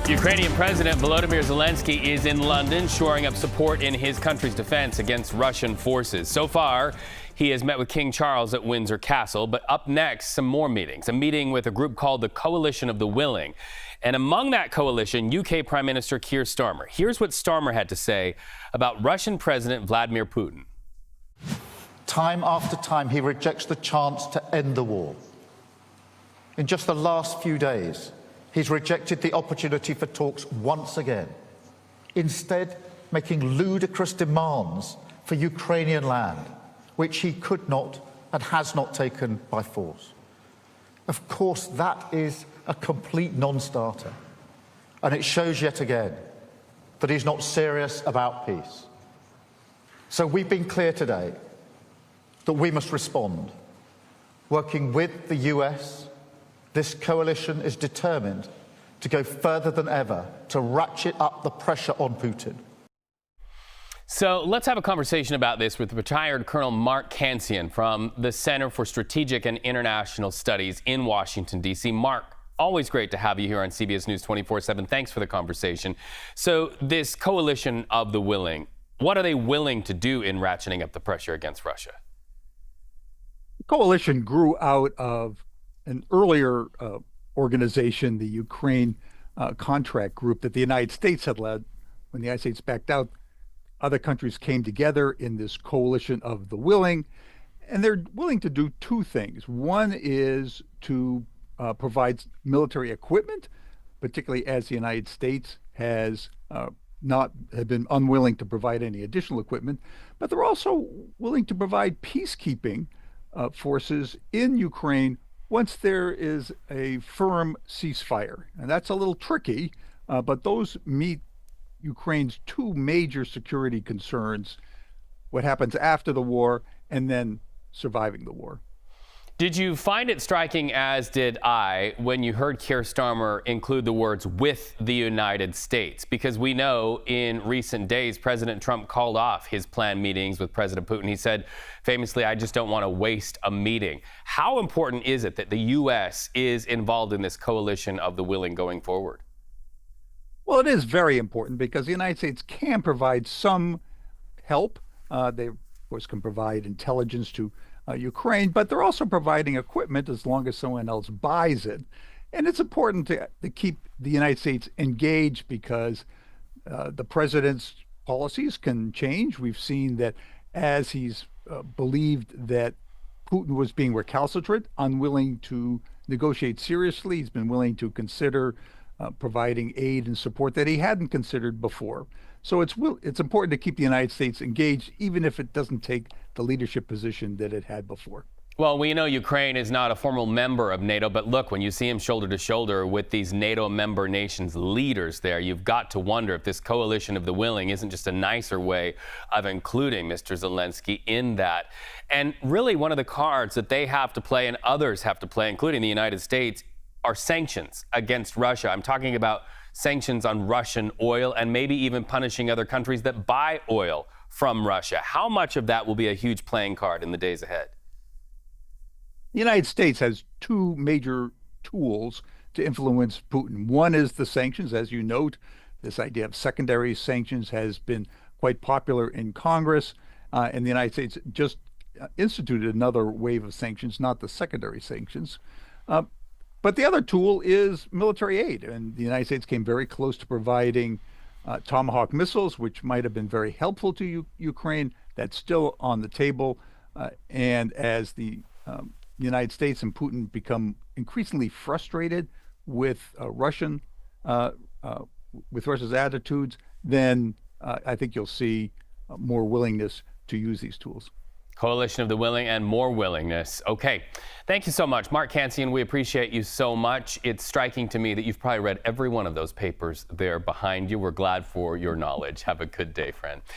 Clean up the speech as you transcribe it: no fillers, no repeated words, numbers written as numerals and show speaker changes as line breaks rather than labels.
Ukrainian President Volodymyr Zelenskyy is in London, shoring up support in his country's defense against Russian forces. So far, he has met with King Charles at Windsor Castle, but up next, some more meetings. A meeting with a group called the Coalition of the Willing. And among that coalition, UK Prime Minister Keir Starmer. Here's what Starmer had to say about Russian President Vladimir Putin.
Time after time, he rejects the chance to end the war. In just the last few days, he's rejected the opportunity for talks once again, instead making ludicrous demands for Ukrainian land, which he could not and has not taken by force. Of course, that is a complete non-starter, and it shows yet again that he's not serious about peace. So we've been clear today that we must respond. Working with the US, this coalition is determined to go further than ever to ratchet up the pressure on Putin.
So let's have a conversation about this with retired Colonel Mark Cancian from the Center for Strategic and International Studies in Washington, D.C. Mark, always great to have you here on CBS News 24/7. Thanks for the conversation. So this coalition of the willing, what are they willing to do in ratcheting up the pressure against Russia?
The coalition grew out of an earlier organization, the Ukraine contract group that the United States had led. When the United States backed out, other countries came together in this coalition of the willing, and they're willing to do two things. One is to provide military equipment, particularly as the United States has been unwilling to provide any additional equipment, but they're also willing to provide peacekeeping forces in Ukraine once there is a firm ceasefire. And that's a little tricky, but those meet Ukraine's two major security concerns: what happens after the war and then surviving the war.
Did you find it striking, as did I, when you heard Keir Starmer include the words "with the United States"? Because we know in recent days, President Trump called off his planned meetings with President Putin. He said famously, "I just don't want to waste a meeting." How important is it that the U.S. is involved in this coalition of the willing going forward?
Well, it is very important because the United States can provide some help. They, of course, can provide intelligence to Ukraine, but they're also providing equipment as long as someone else buys it. And it's important to keep the United States engaged because the president's policies can change. We've seen that as he's believed that Putin was being recalcitrant, unwilling to negotiate seriously, he's been willing to consider providing aid and support that he hadn't considered before. So it's important to keep the United States engaged, even if it doesn't take the leadership position that it had before.
Well, we know Ukraine is not a formal member of NATO, but look, when you see him shoulder to shoulder with these NATO member nations leaders there, you've got to wonder if this coalition of the willing isn't just a nicer way of including Mr. Zelenskyy in that. And really one of the cards that they have to play and others have to play, including the United States, are sanctions against Russia. I'm talking about sanctions on Russian oil and maybe even punishing other countries that buy oil from Russia. How much of that will be a huge playing card in the days ahead?
The United States has two major tools to influence Putin. One is the sanctions. As you note, this idea of secondary sanctions has been quite popular in Congress, and the United States just instituted another wave of sanctions, not the secondary sanctions. But the other tool is military aid, and the United States came very close to providing Tomahawk missiles, which might have been very helpful to Ukraine. That's still on the table, and as the United States and Putin become increasingly frustrated with Russia's attitudes, then I think you'll see more willingness to use these tools.
Coalition of the willing and more willingness. Okay. Thank you so much. Mark Cancian, we appreciate you so much. It's striking to me that you've probably read every one of those papers there behind you. We're glad for your knowledge. Have a good day, friend.